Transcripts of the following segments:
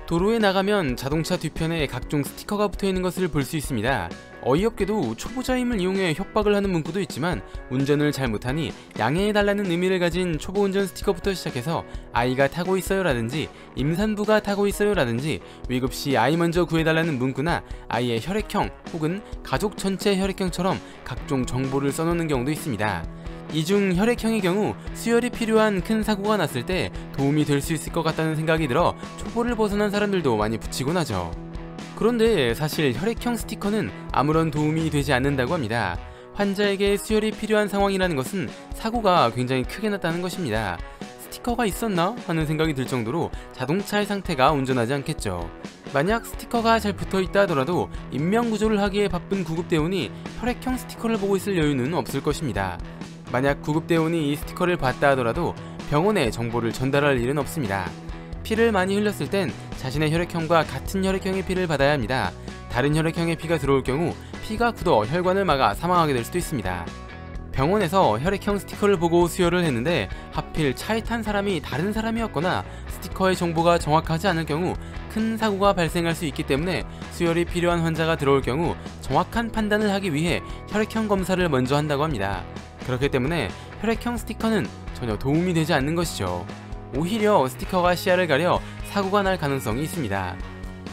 도로에 나가면 자동차 뒤편에 각종 스티커가 붙어있는 것을 볼 수 있습니다. 어이없게도 초보자임을 이용해 협박을 하는 문구도 있지만 운전을 잘 못하니 양해해달라는 의미를 가진 초보 운전 스티커부터 시작해서 아이가 타고 있어요 라든지 임산부가 타고 있어요 라든지 위급시 아이 먼저 구해달라는 문구나 아이의 혈액형 혹은 가족 전체 혈액형처럼 각종 정보를 써놓는 경우도 있습니다. 이 중 혈액형의 경우 수혈이 필요한 큰 사고가 났을 때 도움이 될 수 있을 것 같다는 생각이 들어 초보를 벗어난 사람들도 많이 붙이곤 하죠. 그런데 사실 혈액형 스티커는 아무런 도움이 되지 않는다고 합니다. 환자에게 수혈이 필요한 상황이라는 것은 사고가 굉장히 크게 났다는 것입니다. 스티커가 있었나? 하는 생각이 들 정도로 자동차의 상태가 온전하지 않겠죠. 만약 스티커가 잘 붙어있다 하더라도 인명구조를 하기에 바쁜 구급대원이 혈액형 스티커를 보고 있을 여유는 없을 것입니다. 만약 구급대원이 이 스티커를 봤다 하더라도 병원에 정보를 전달할 일은 없습니다. 피를 많이 흘렸을 땐 자신의 혈액형과 같은 혈액형의 피를 받아야 합니다. 다른 혈액형의 피가 들어올 경우 피가 굳어 혈관을 막아 사망하게 될 수도 있습니다. 병원에서 혈액형 스티커를 보고 수혈을 했는데 하필 차에 탄 사람이 다른 사람이었거나 스티커의 정보가 정확하지 않을 경우 큰 사고가 발생할 수 있기 때문에 수혈이 필요한 환자가 들어올 경우 정확한 판단을 하기 위해 혈액형 검사를 먼저 한다고 합니다. 그렇기 때문에 혈액형 스티커는 전혀 도움이 되지 않는 것이죠. 오히려 스티커가 시야를 가려 사고가 날 가능성이 있습니다.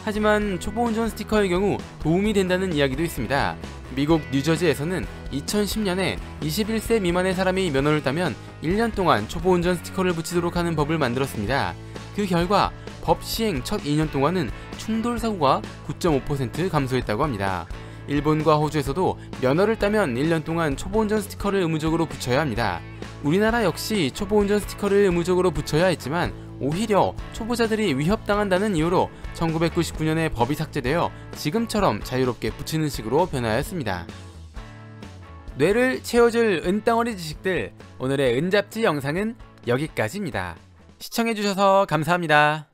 하지만 초보 운전 스티커의 경우 도움이 된다는 이야기도 있습니다. 미국 뉴저지에서는 2010년에 21세 미만의 사람이 면허를 따면 1년 동안 초보 운전 스티커를 붙이도록 하는 법을 만들었습니다. 그 결과 법 시행 첫 2년 동안은 충돌 사고가 9.5% 감소했다고 합니다. 일본과 호주에서도 면허를 따면 1년 동안 초보운전 스티커를 의무적으로 붙여야 합니다. 우리나라 역시 초보운전 스티커를 의무적으로 붙여야 했지만 오히려 초보자들이 위협당한다는 이유로 1999년에 법이 삭제되어 지금처럼 자유롭게 붙이는 식으로 변화했습니다. 뇌를 채워줄 은덩어리 지식들, 오늘의 은잡지 영상은 여기까지입니다. 시청해주셔서 감사합니다.